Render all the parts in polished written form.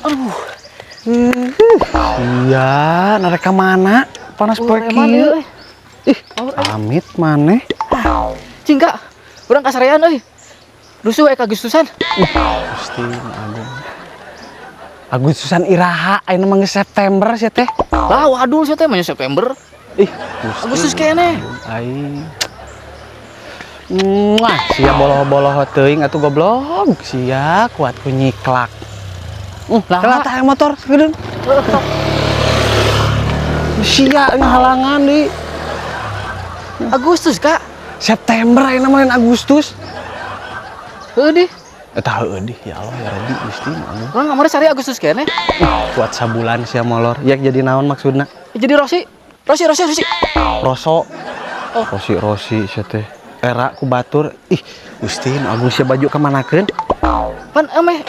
Aduh. Iya, narek ka mana? Panas poe kieu. Ih, amit maneh. Cing Kak, urang kasarean euy. Rusuh Agustusan. Gusti Agung. Agustusan iraha, ayeuna mah geus September sia teh. Lah waduh sia teh mah September. Ih, Agustus kene. Aing. Muah, sia boloh-boloh teuing atuh goblok. Sia kuat ku nyiklak. Lah tah motor segedeun. Sia halangan di Agustus Kak. September ayeuna mah lain Agustus. Heuh di. Eta heueuh di, ya Allah ya Rabbi Gusti anu. Urang kamari sari Agustus kene. Kuat sabulan sia molor. Yak jadi naon maksudna? Jadi Rosi. Roso. Oh, Rosi sia teh. Era ku batur. Ih, Gusti nu Agung sia baju ka manakeun? Pan ameh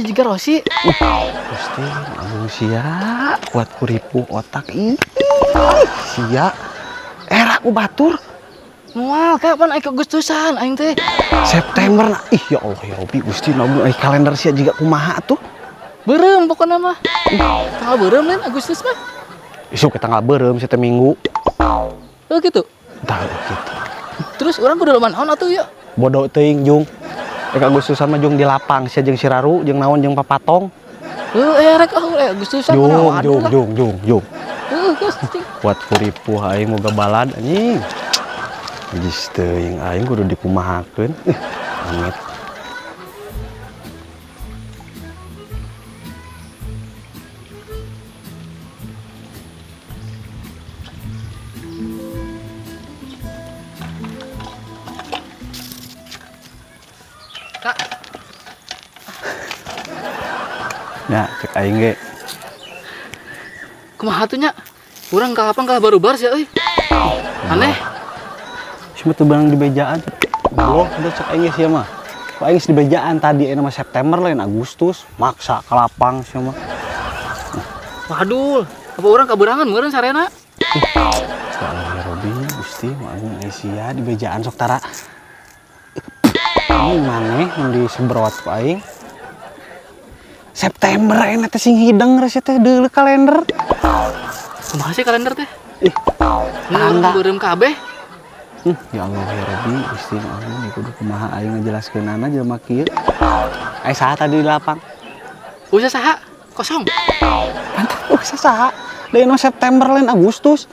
juga Rosi. Gusti nu Agung sia kuat ku ripuh otak. Ih, sia. Era ku batur. Moal kapan aing Agustusan aing teh? September nah. Ih ya Allah ya Rabbi Gusti nu Agung kalender sia jiga kumaha tuh? Beureum pokona mah. Tanggal beureum lain Agustus mah. Isuk tanggal beureum sia teh minggu. Oh gitu. Tah gitu. Terus urang kudu loba naon atuh ya? Bodoh teuing Jung. Agustusan mah Jung di lapang sia jeung Siraru jeung naon jeung papatong. Rek Agustusan mah Jung. Gusti. Kuat kuripuh aing moga balad anjing. Geus teuing aing kudu dikumahakeun. Amit. Kak. Ya, cek aing ge. Kumaha atuh nya? Urang kapan baru-bar sia euy. Aneh. Cuma tuh barang di bejaan. Goblok udah cek aing sia mah. Kok aing di bejaan tadi ayeuna mah September lain Agustus, maksa ka lapang sia mah. Waduh, apa urang kaberangan meureun sarena? Ya Allah ya Rabbi, Gusti nu Agung sia di bejaan sok tara. Ini maneh mun disembrot ku aing. September ayeuna teh sing hideng geus teh deuleu kalender. Kumaha sih kalender teh? Ih, tangga beureum kabeh. Ya Allah ya Rabbi, Gusti nu Agung kudu kumaha aing ngajelaskeunana jelema kieu. Aya saha tadi di lapang? Usaha saha? Kosong. Mantap, usaha saha? Deui September lain Agustus.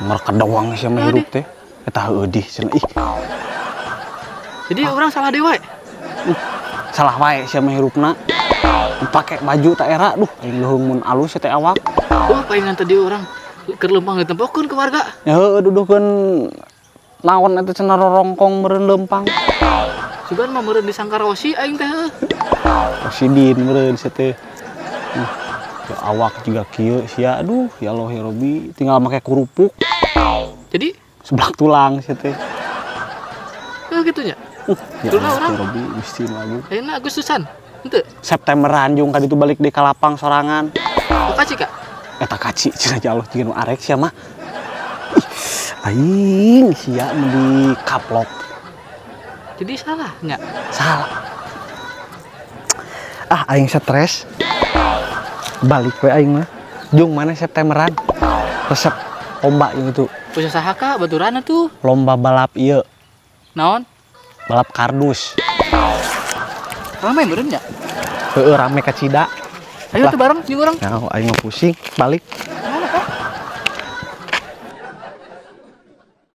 Mereka doang sia mah hirup teh. Eta heueuh di cenah ih. Jadi orang salah dewa. Salah wae sia mah hirupna. Pake baju tak era, duh aing leuheung mun alus teh awak. Wah, paingan tadi orang keur lempang ditempokeun ke warga. Ya heueuh duduhkeun naon eta cenah rorongkong meureun lempang. Sugan mah meureun disangka Rosi aing teh. Rosidin meureun sia teh. Ya awak juga kieu sia, aduh ya Allah ya Rabbi, tinggal make kerupuk. Jadi seblak tulang sia teh. Gitu nya. Ya Allah ya Rabbi, Gusti nu Agung. Ayeuna Agustusan. Henteu. Septemberan Jung kaditu balik di kalapang sorangan. Kaci Kak. Eta kaci cenah Allah jeung nu arek sia mah. Aing sia mun di kaplok. Jadi salah nya. Salah. Ah aing stres. Balik we aing mah. Jung mana Septemberan? Resep lomba yang itu. Usaha saha Kak baturan tuh? Lomba balap ieu. Naon? Balap kardus. Ramai meureun nya. Heueuh rame ka Cida. Ayo tuh bareng jeung urang. Ya aing mah pusing balik.